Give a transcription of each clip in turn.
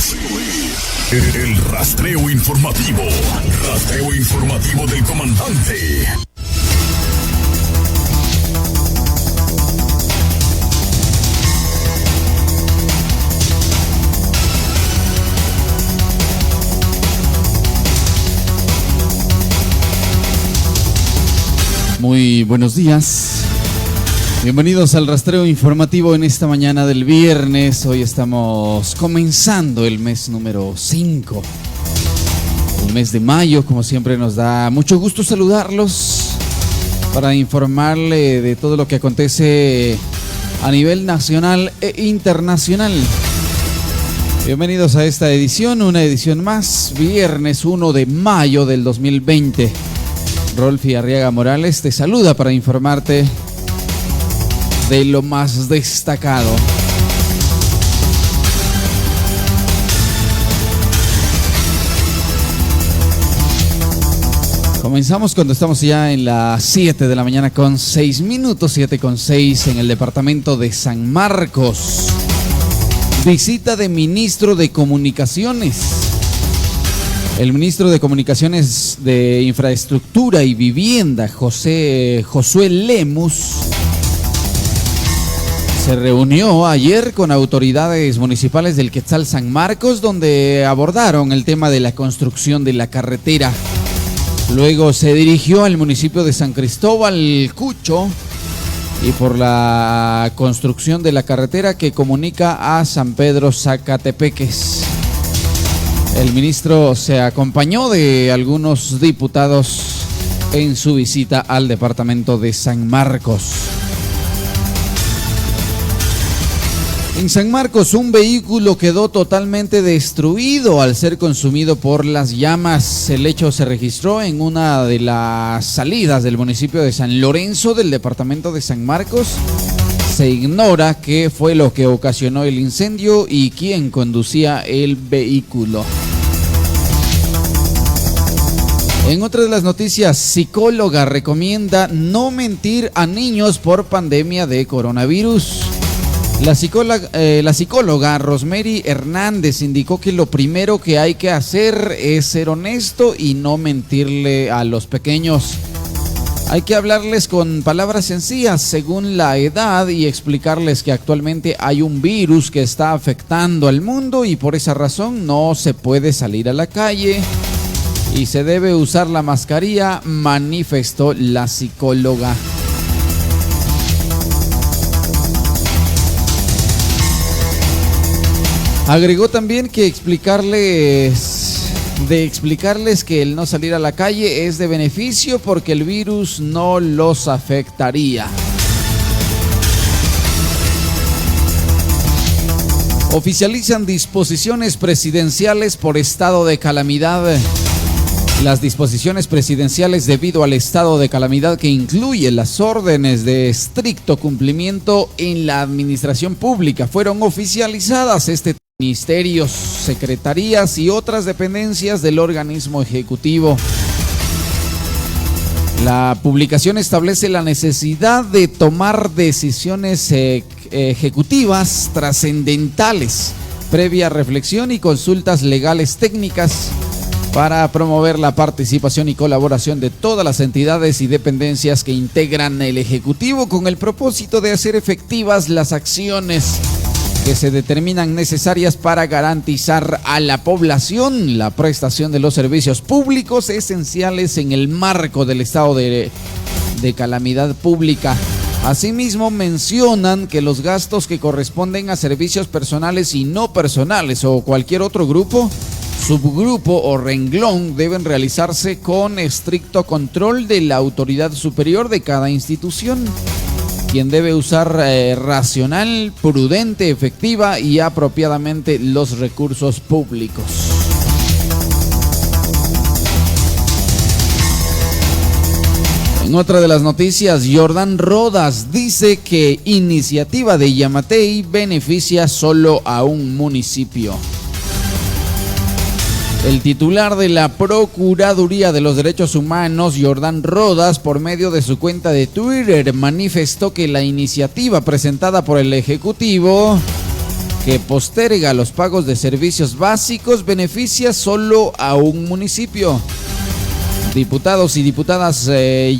El rastreo informativo. Rastreo informativo del comandante. Muy buenos días. Bienvenidos al rastreo informativo en esta mañana del viernes. Hoy estamos comenzando el mes número 5. El mes de mayo, como siempre, nos da mucho gusto saludarlos para informarle de todo lo que acontece a nivel nacional e internacional. Bienvenidos a esta edición, una edición más, viernes 1 de mayo del 2020. Rolfi Arriaga Morales te saluda para informarte de lo más destacado. Comenzamos cuando estamos ya en las 7 de la mañana con 6 minutos, 7:06 en el departamento de San Marcos. Visita de ministro de Comunicaciones. El ministro de Comunicaciones, de Infraestructura y Vivienda, Josué Lemus, se reunió ayer con autoridades municipales del Quetzal San Marcos, donde abordaron el tema de la construcción de la carretera. Luego se dirigió al municipio de San Cristóbal Cucho y por la construcción de la carretera que comunica a San Pedro Zacatepeques. El ministro se acompañó de algunos diputados en su visita al departamento de San Marcos. En San Marcos, un vehículo quedó totalmente destruido al ser consumido por las llamas. El hecho se registró en una de las salidas del municipio de San Lorenzo del departamento de San Marcos. Se ignora qué fue lo que ocasionó el incendio y quién conducía el vehículo. En otra de las noticias, psicóloga recomienda no mentir a niños por pandemia de coronavirus. La psicóloga Rosemary Hernández indicó que lo primero que hay que hacer es ser honesto y no mentirle a los pequeños. Hay que hablarles con palabras sencillas según la edad y explicarles que actualmente hay un virus que está afectando al mundo y por esa razón no se puede salir a la calle y se debe usar la mascarilla, manifestó la psicóloga. Agregó también que explicarles que el no salir a la calle es de beneficio porque el virus no los afectaría. Oficializan disposiciones presidenciales por estado de calamidad. Las disposiciones presidenciales debido al estado de calamidad que incluye las órdenes de estricto cumplimiento en la administración pública fueron oficializadas ministerios, secretarías y otras dependencias del organismo ejecutivo. La publicación establece la necesidad de tomar decisiones ejecutivas trascendentales, previa reflexión y consultas legales técnicas para promover la participación y colaboración de todas las entidades y dependencias que integran el Ejecutivo con el propósito de hacer efectivas las acciones que se determinan necesarias para garantizar a la población la prestación de los servicios públicos esenciales en el marco del estado de calamidad pública. Asimismo, mencionan que los gastos que corresponden a servicios personales y no personales o cualquier otro grupo, subgrupo o renglón deben realizarse con estricto control de la autoridad superior de cada institución, quien debe usar racional, prudente, efectiva y apropiadamente los recursos públicos. En otra de las noticias, Jordán Rodas dice que iniciativa de Yamatei beneficia solo a un municipio. El titular de la Procuraduría de los Derechos Humanos, Jordán Rodas, por medio de su cuenta de Twitter, manifestó que la iniciativa presentada por el Ejecutivo que posterga los pagos de servicios básicos beneficia solo a un municipio. Diputados y diputadas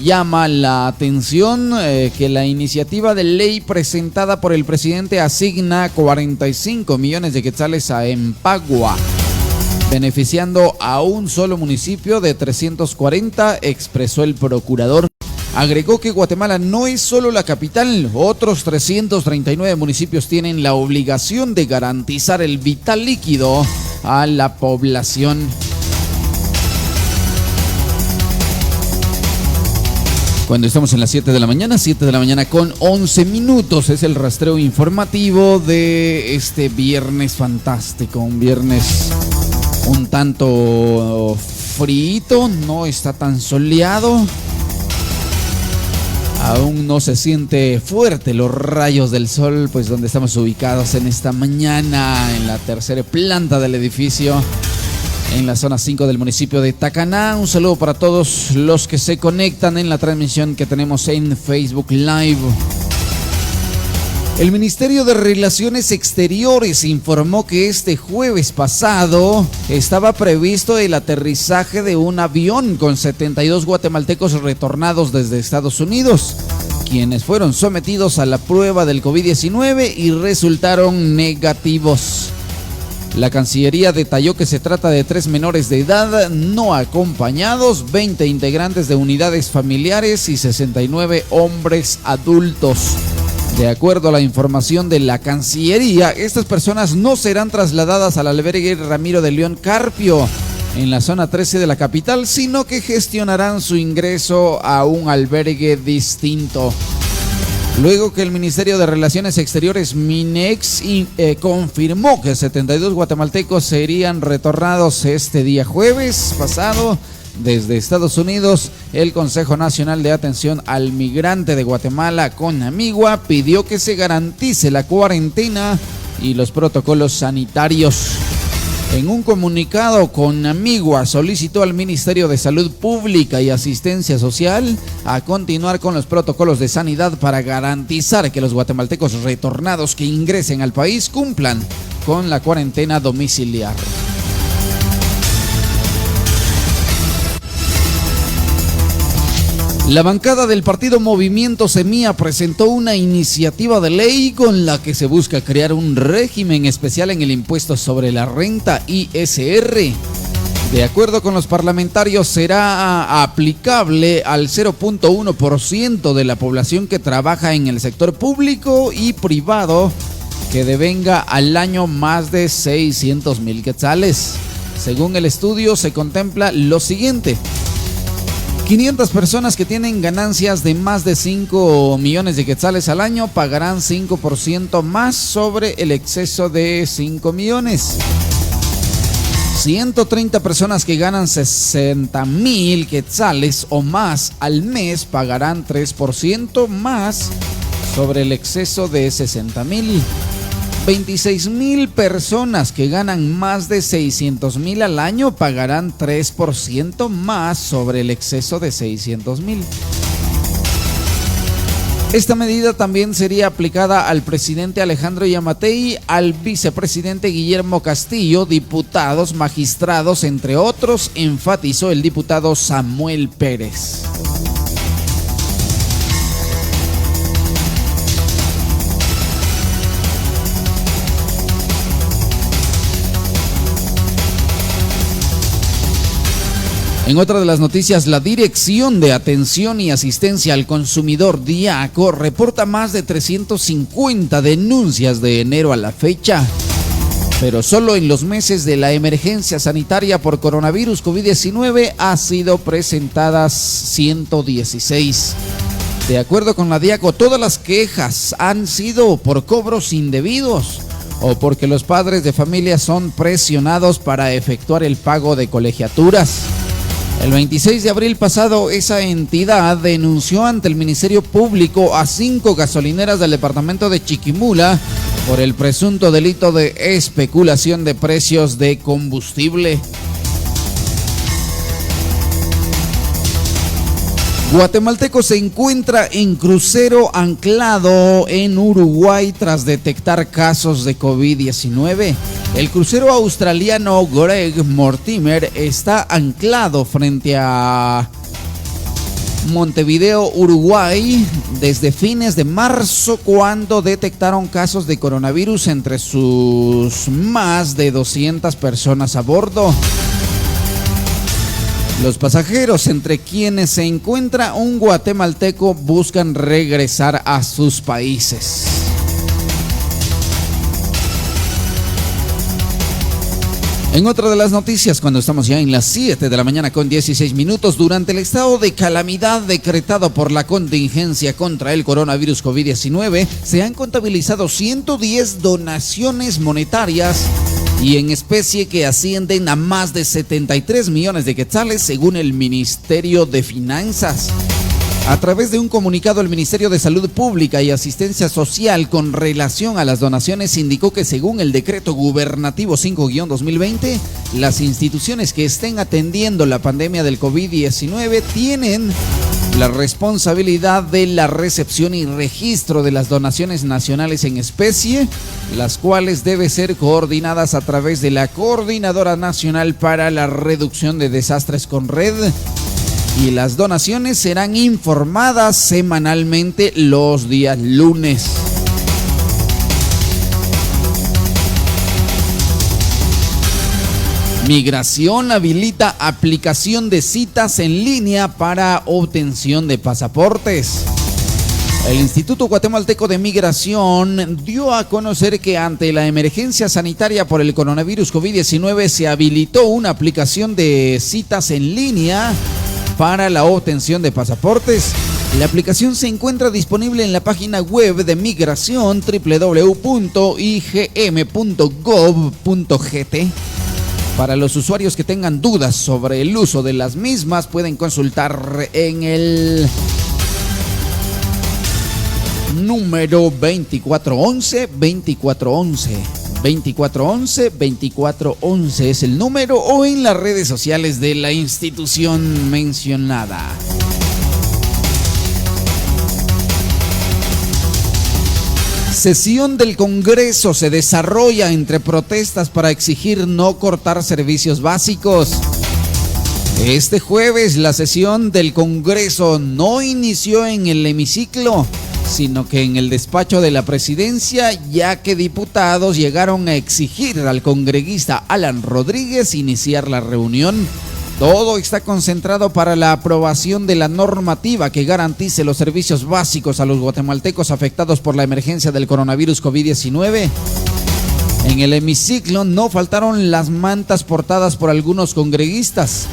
llama la atención que la iniciativa de ley presentada por el presidente asigna 45 millones de quetzales a Empagua, beneficiando a un solo municipio de 340, expresó el procurador. Agregó que Guatemala no es solo la capital, otros 339 municipios tienen la obligación de garantizar el vital líquido a la población. Cuando estamos en las 7 de la mañana con 11 minutos, es el rastreo informativo de este viernes fantástico, un viernes un tanto frío, no está tan soleado. Aún no se siente fuerte los rayos del sol, pues donde estamos ubicados en esta mañana, en la tercera planta del edificio, en la zona 5 del municipio de Tacaná. Un saludo para todos los que se conectan en la transmisión que tenemos en Facebook Live. El Ministerio de Relaciones Exteriores informó que este jueves pasado estaba previsto el aterrizaje de un avión con 72 guatemaltecos retornados desde Estados Unidos, quienes fueron sometidos a la prueba del COVID-19 y resultaron negativos. La Cancillería detalló que se trata de 3 menores de edad no acompañados, 20 integrantes de unidades familiares y 69 hombres adultos. De acuerdo a la información de la Cancillería, estas personas no serán trasladadas al albergue Ramiro de León Carpio en la zona 13 de la capital, sino que gestionarán su ingreso a un albergue distinto. Luego que el Ministerio de Relaciones Exteriores, MINEX, confirmó que 72 guatemaltecos serían retornados este día jueves pasado desde Estados Unidos, el Consejo Nacional de Atención al Migrante de Guatemala, CONAMIGUA, pidió que se garantice la cuarentena y los protocolos sanitarios. En un comunicado, CONAMIGUA solicitó al Ministerio de Salud Pública y Asistencia Social a continuar con los protocolos de sanidad para garantizar que los guatemaltecos retornados que ingresen al país cumplan con la cuarentena domiciliar. La bancada del partido Movimiento Semilla presentó una iniciativa de ley con la que se busca crear un régimen especial en el impuesto sobre la renta ISR. De acuerdo con los parlamentarios, será aplicable al 0.1% de la población que trabaja en el sector público y privado que devenga al año más de 600,000 quetzales. Según el estudio, se contempla lo siguiente: 500 personas que tienen ganancias de más de 5 millones de quetzales al año pagarán 5% más sobre el exceso de 5 millones. 130 personas que ganan 60,000 quetzales o más al mes pagarán 3% más sobre el exceso de 60,000. 26,000 personas que ganan más de 600,000 al año pagarán 3% más sobre el exceso de 600,000. Esta medida también sería aplicada al presidente Alejandro Yamatei, al vicepresidente Guillermo Castillo, diputados, magistrados, entre otros, enfatizó el diputado Samuel Pérez. En otra de las noticias, la Dirección de Atención y Asistencia al Consumidor, DIACO, reporta más de 350 denuncias de enero a la fecha. Pero solo en los meses de la emergencia sanitaria por coronavirus COVID-19 ha sido presentadas 116. De acuerdo con la DIACO, todas las quejas han sido por cobros indebidos o porque los padres de familia son presionados para efectuar el pago de colegiaturas. El 26 de abril pasado, esa entidad denunció ante el Ministerio Público a 5 gasolineras del departamento de Chiquimula por el presunto delito de especulación de precios de combustible. Guatemalteco se encuentra en crucero anclado en Uruguay tras detectar casos de COVID-19. El crucero australiano Greg Mortimer está anclado frente a Montevideo, Uruguay, desde fines de marzo, cuando detectaron casos de coronavirus entre sus más de 200 personas a bordo. Los pasajeros, entre quienes se encuentra un guatemalteco, buscan regresar a sus países. En otra de las noticias, cuando estamos ya en las 7 de la mañana con 16 minutos, durante el estado de calamidad decretado por la contingencia contra el coronavirus COVID-19, se han contabilizado 110 donaciones monetarias y en especie que ascienden a más de 73 millones de quetzales, según el Ministerio de Finanzas. A través de un comunicado, el Ministerio de Salud Pública y Asistencia Social con relación a las donaciones indicó que según el decreto gubernativo 5-2020, las instituciones que estén atendiendo la pandemia del COVID-19 tienen la responsabilidad de la recepción y registro de las donaciones nacionales en especie, las cuales deben ser coordinadas a través de la Coordinadora Nacional para la Reducción de Desastres con Red. Y las donaciones serán informadas semanalmente los días lunes. Migración habilita aplicación de citas en línea para obtención de pasaportes. El Instituto Guatemalteco de Migración dio a conocer que ante la emergencia sanitaria por el coronavirus COVID-19 se habilitó una aplicación de citas en línea para la obtención de pasaportes. La aplicación se encuentra disponible en la página web de Migración www.igm.gov.gt. Para los usuarios que tengan dudas sobre el uso de las mismas, pueden consultar en el número 2411 es el número, o en las redes sociales de la institución mencionada. Sesión del Congreso se desarrolla entre protestas para exigir no cortar servicios básicos. Este jueves la sesión del Congreso no inició en el hemiciclo, sino que en el despacho de la presidencia, ya que diputados llegaron a exigir al congreguista Alan Rodríguez iniciar la reunión. Todo está concentrado para la aprobación de la normativa que garantice los servicios básicos a los guatemaltecos afectados por la emergencia del coronavirus COVID-19. En el hemiciclo no faltaron las mantas portadas por algunos congreguistas,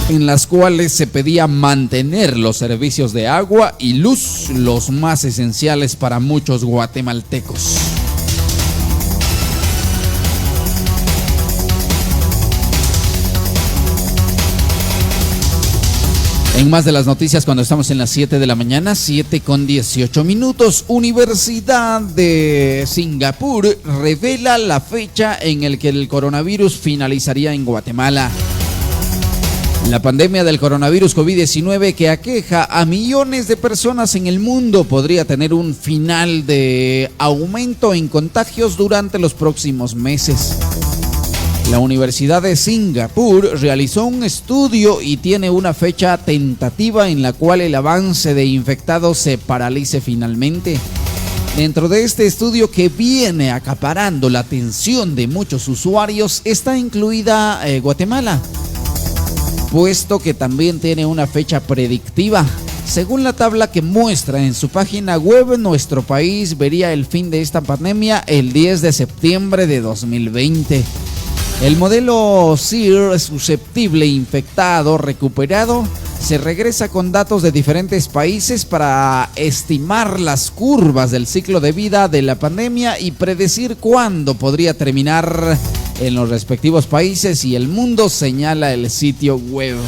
en las cuales se pedía mantener los servicios de agua y luz, los más esenciales para muchos guatemaltecos. En más de las noticias, cuando estamos en las 7 de la mañana, 7 con 18 minutos, Universidad de Singapur revela la fecha en la que el coronavirus finalizaría en Guatemala. La pandemia del coronavirus COVID-19 que aqueja a millones de personas en el mundo podría tener un final de aumento en contagios durante los próximos meses. La Universidad de Singapur realizó un estudio y tiene una fecha tentativa en la cual el avance de infectados se paralice finalmente. Dentro de este estudio, que viene acaparando la atención de muchos usuarios, está incluida Guatemala, puesto que también tiene una fecha predictiva. Según la tabla que muestra en su página web, nuestro país vería el fin de esta pandemia el 10 de septiembre de 2020. El modelo SIR susceptible, infectado, recuperado, se regresa con datos de diferentes países para estimar las curvas del ciclo de vida de la pandemia y predecir cuándo podría terminar en los respectivos países y el mundo, señala el sitio web.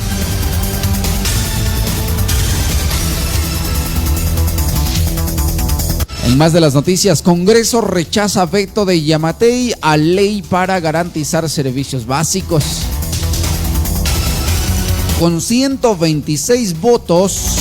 En más de las noticias, Congreso rechaza veto de Yamatei a ley para garantizar servicios básicos. Con 126 votos,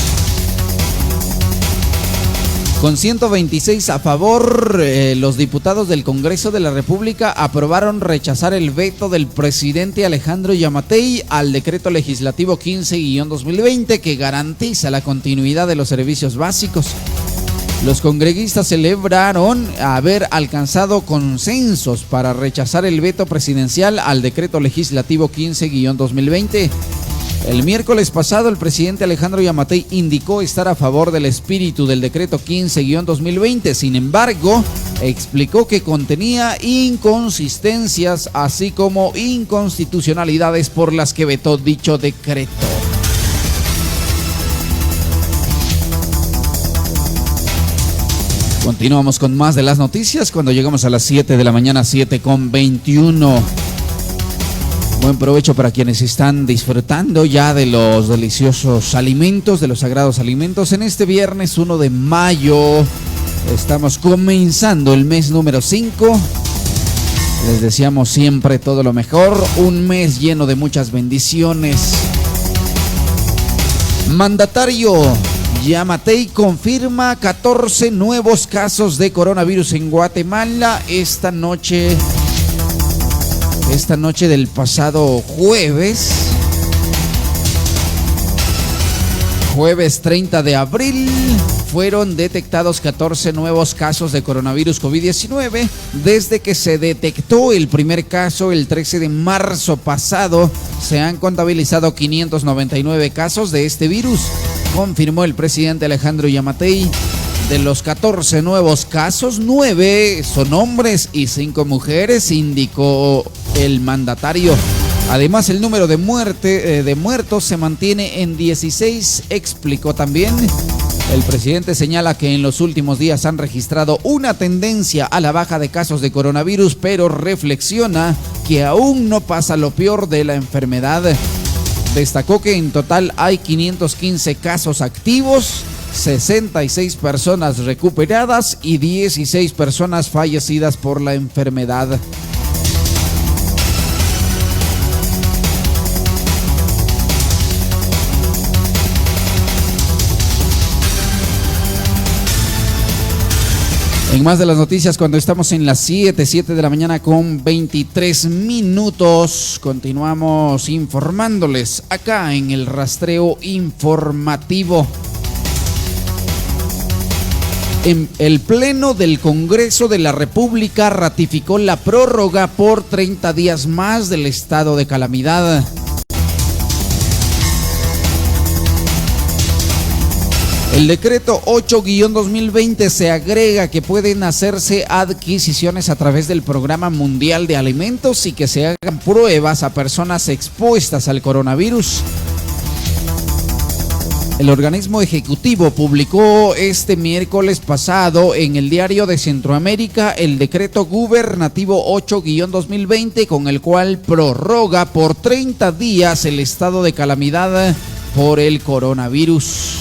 con 126 a favor, los diputados del Congreso de la República aprobaron rechazar el veto del presidente Alejandro Yamatei al decreto legislativo 15-2020 que garantiza la continuidad de los servicios básicos. Los congresistas celebraron haber alcanzado consensos para rechazar el veto presidencial al decreto legislativo 15-2020. El miércoles pasado, el presidente Alejandro Yamatei indicó estar a favor del espíritu del decreto 15-2020. Sin embargo, explicó que contenía inconsistencias, así como inconstitucionalidades por las que vetó dicho decreto. Continuamos con más de las noticias cuando llegamos a las 7 de la mañana, 7:21. Buen provecho para quienes están disfrutando ya de los deliciosos alimentos, de los sagrados alimentos. En este viernes 1 de mayo estamos comenzando el mes número 5. Les deseamos siempre todo lo mejor, un mes lleno de muchas bendiciones. Mandatario Yamatei confirma 14 nuevos casos de coronavirus en Guatemala esta noche del pasado jueves 30 de abril, fueron detectados 14 nuevos casos de coronavirus COVID-19 desde que se detectó el primer caso el 13 de marzo pasado. Se han contabilizado 599 casos de este virus, confirmó el presidente Alejandro Yamatei. De los 14 nuevos casos, 9 son hombres y 5 mujeres, indicó el mandatario. Además, el número de muertos se mantiene en 16, explicó también. El presidente señala que en los últimos días han registrado una tendencia a la baja de casos de coronavirus, pero reflexiona que aún no pasa lo peor de la enfermedad. Destacó que en total hay 515 casos activos, 66 personas recuperadas y 16 personas fallecidas por la enfermedad. En más de las noticias, cuando estamos en las 7 de la mañana con 23 minutos, continuamos informándoles acá en el rastreo informativo. El Pleno del Congreso de la República ratificó la prórroga por 30 días más del estado de calamidad. El decreto 8-2020 se agrega que pueden hacerse adquisiciones a través del Programa Mundial de Alimentos y que se hagan pruebas a personas expuestas al coronavirus. El organismo ejecutivo publicó este miércoles pasado en el Diario de Centroamérica el decreto gubernativo 8-2020 con el cual prorroga por 30 días el estado de calamidad por el coronavirus.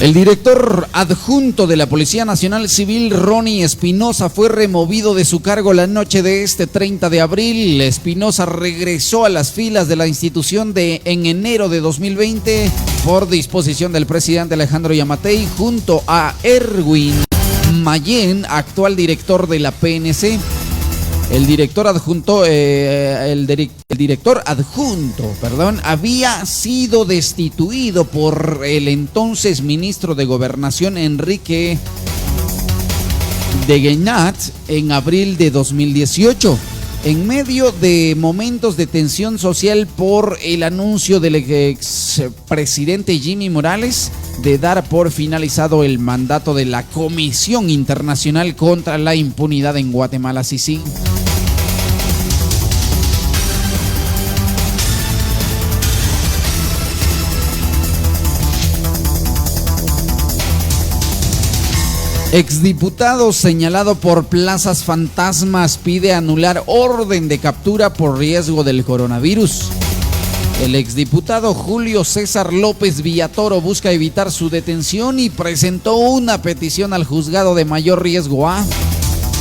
El director adjunto de la Policía Nacional Civil, Ronnie Espinosa, fue removido de su cargo la noche de este 30 de abril. Espinosa regresó a las filas de la institución en enero de 2020 por disposición del presidente Alejandro Yamatei junto a Erwin Mayen, actual director de la PNC. El director adjunto, había sido destituido por el entonces ministro de Gobernación Enrique de Guinat en abril de 2018, en medio de momentos de tensión social por el anuncio del expresidente Jimmy Morales de dar por finalizado el mandato de la Comisión Internacional contra la Impunidad en Guatemala, CICIG. Exdiputado señalado por plazas fantasmas pide anular orden de captura por riesgo del coronavirus. El exdiputado Julio César López Villatoro busca evitar su detención y presentó una petición al juzgado de mayor riesgo A.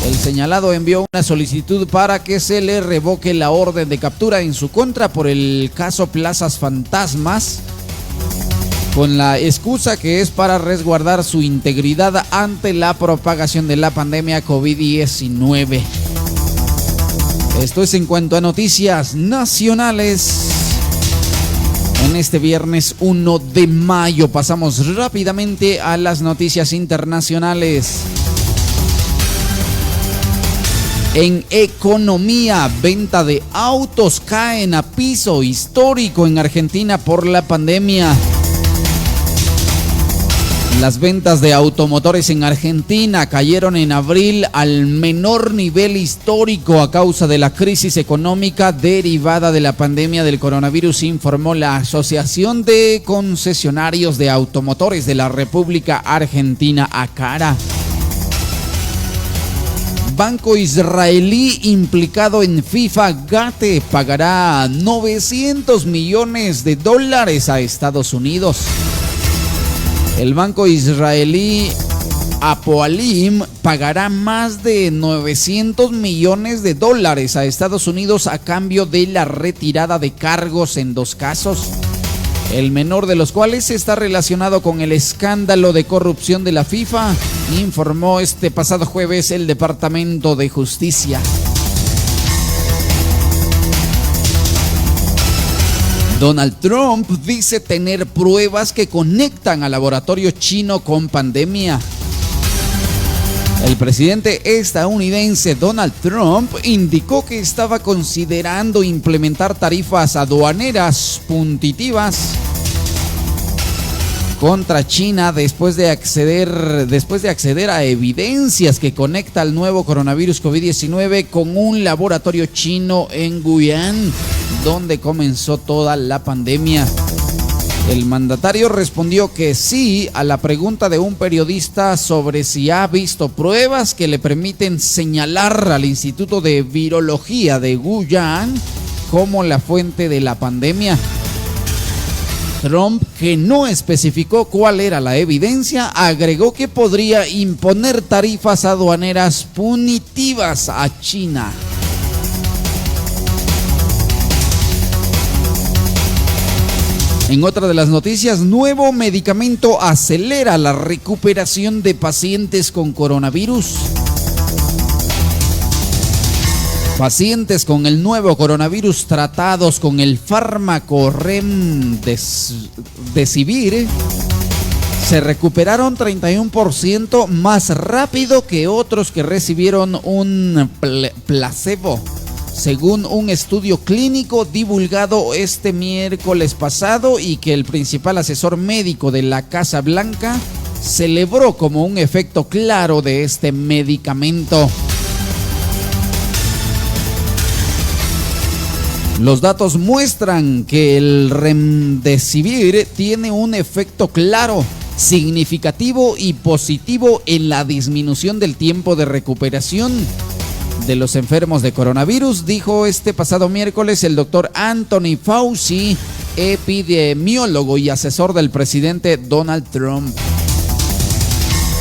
El señalado envió una solicitud para que se le revoque la orden de captura en su contra por el caso Plazas Fantasmas, con la excusa que es para resguardar su integridad ante la propagación de la pandemia COVID-19. Esto es en cuanto a noticias nacionales. En este viernes 1 de mayo pasamos rápidamente a las noticias internacionales. En economía, venta de autos caen a piso histórico en Argentina por la pandemia. Las ventas de automotores en Argentina cayeron en abril al menor nivel histórico a causa de la crisis económica derivada de la pandemia del coronavirus, informó la Asociación de Concesionarios de Automotores de la República Argentina, ACARA. Banco israelí implicado en FIFA Gate pagará $900 millones a Estados Unidos. El banco israelí Apoalim pagará más de $900 millones a Estados Unidos a cambio de la retirada de cargos en 2 casos, el menor de los cuales está relacionado con el escándalo de corrupción de la FIFA, informó este pasado jueves el Departamento de Justicia. Donald Trump dice tener pruebas que conectan al laboratorio chino con pandemia. El presidente estadounidense Donald Trump indicó que estaba considerando implementar tarifas aduaneras punitivas contra China después de acceder a evidencias que conecta al nuevo coronavirus COVID-19 con un laboratorio chino en Wuhan, donde comenzó toda la pandemia. El mandatario respondió que sí a la pregunta de un periodista sobre si ha visto pruebas que le permiten señalar al Instituto de Virología de Wuhan como la fuente de la pandemia. Trump, que no especificó cuál era la evidencia, agregó que podría imponer tarifas aduaneras punitivas a China. En otra de las noticias, nuevo medicamento acelera la recuperación de pacientes con coronavirus. Pacientes con el nuevo coronavirus tratados con el fármaco Remdesivir se recuperaron 31% más rápido que otros que recibieron un placebo, según un estudio clínico divulgado este miércoles pasado y que el principal asesor médico de la Casa Blanca celebró como un efecto claro de este medicamento. Los datos muestran que el Remdesivir tiene un efecto claro, significativo y positivo en la disminución del tiempo de recuperación de los enfermos de coronavirus, dijo este pasado miércoles el doctor Anthony Fauci, epidemiólogo y asesor del presidente Donald Trump.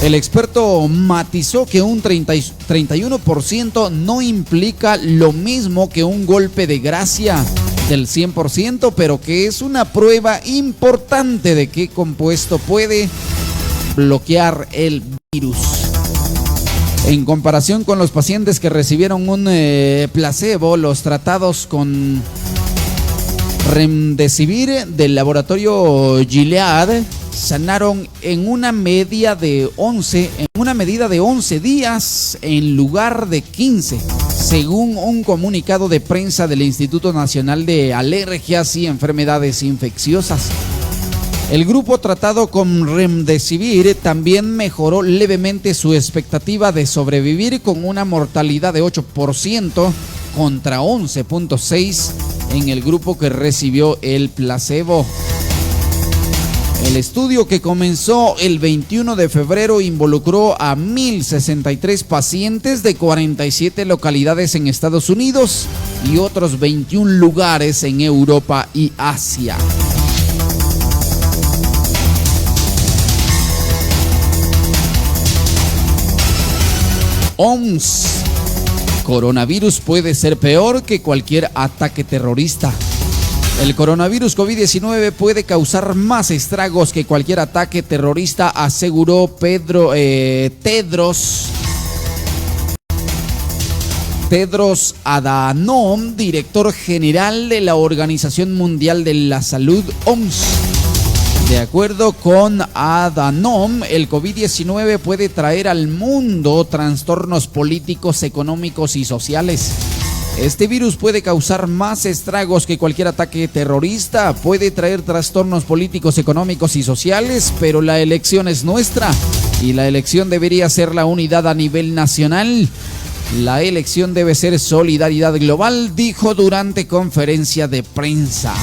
El experto matizó que un 31% no implica lo mismo que un golpe de gracia del 100%, pero que es una prueba importante de qué compuesto puede bloquear el virus. En comparación con los pacientes que recibieron un placebo, los tratados con Remdesivir del laboratorio Gilead sanaron en una medida de 11 días en lugar de 15, según un comunicado de prensa del Instituto Nacional de Alergias y Enfermedades Infecciosas. El grupo tratado con Remdesivir también mejoró levemente su expectativa de sobrevivir con una mortalidad de 8% contra 11.6% en el grupo que recibió el placebo. El estudio, que comenzó el 21 de febrero, involucró a 1,063 pacientes de 47 localidades en Estados Unidos y otros 21 lugares en Europa y Asia. OMS. Coronavirus puede ser peor que cualquier ataque terrorista. El coronavirus COVID-19 puede causar más estragos que cualquier ataque terrorista, aseguró Tedros Adhanom, director general de la Organización Mundial de la Salud, OMS. De acuerdo con Adhanom, el COVID-19 puede traer al mundo trastornos políticos, económicos y sociales. Este virus puede causar más estragos que cualquier ataque terrorista, puede traer trastornos políticos, económicos y sociales, pero la elección es nuestra y la elección debería ser la unidad a nivel nacional. La elección debe ser solidaridad global, dijo durante conferencia de prensa.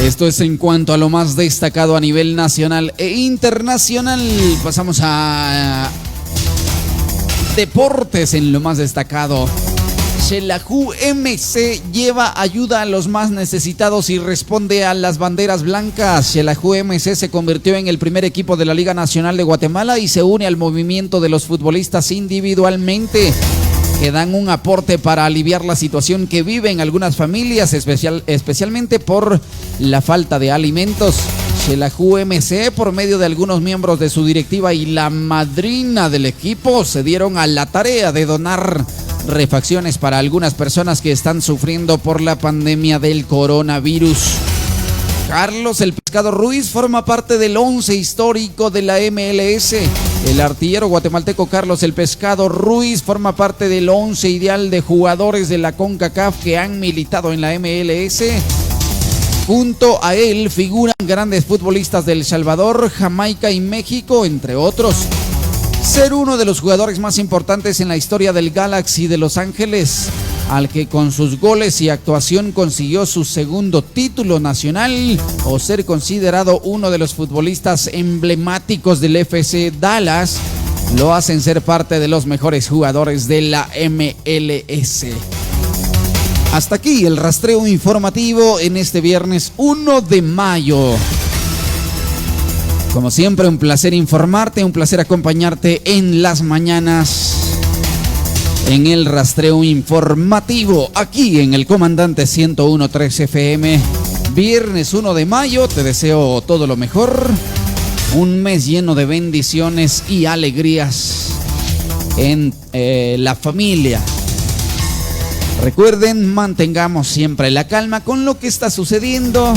Esto es en cuanto a lo más destacado a nivel nacional e internacional. Pasamos a deportes en lo más destacado. Xelajú MC lleva ayuda a los más necesitados y responde a las banderas blancas. Xelajú MC se convirtió en el primer equipo de la Liga Nacional de Guatemala y se une al movimiento de los futbolistas individualmente, que dan un aporte para aliviar la situación que viven algunas familias, especialmente por la falta de alimentos. Xelajú MC, por medio de algunos miembros de su directiva y la madrina del equipo, se dieron a la tarea de donar refacciones para algunas personas que están sufriendo por la pandemia del coronavirus. Carlos El Pescado Ruiz forma parte del 11 histórico de la MLS. El artillero guatemalteco Carlos El Pescado Ruiz forma parte del 11 ideal de jugadores de la CONCACAF que han militado en la MLS. Junto a él figuran grandes futbolistas de El Salvador, Jamaica y México, entre otros. Ser uno de los jugadores más importantes en la historia del Galaxy de Los Ángeles, al que con sus goles y actuación consiguió su segundo título nacional, o ser considerado uno de los futbolistas emblemáticos del FC Dallas, lo hacen ser parte de los mejores jugadores de la MLS. Hasta aquí el rastreo informativo en este viernes 1 de mayo. Como siempre, un placer informarte, un placer acompañarte en las mañanas en el rastreo informativo, aquí en el Comandante 101.3 FM. Viernes 1 de mayo, te deseo todo lo mejor, un mes lleno de bendiciones y alegrías en la familia. Recuerden, mantengamos siempre la calma con lo que está sucediendo.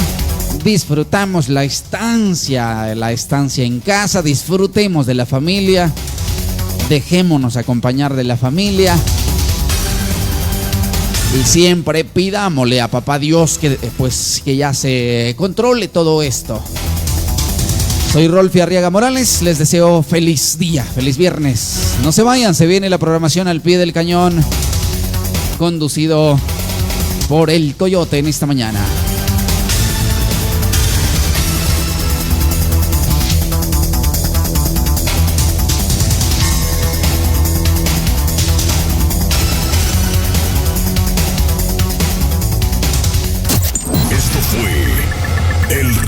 Disfrutamos la estancia en casa, disfrutemos de la familia, dejémonos acompañar de la familia y siempre pidámosle a Papá Dios que ya se controle todo esto. Soy Rolfi Arriaga Morales, les deseo feliz día, feliz viernes. No se vayan, se viene la programación al pie del cañón, conducido por el Coyote en esta mañana.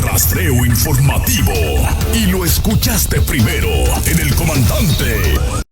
Rastreo informativo y lo escuchaste primero en el Comandante.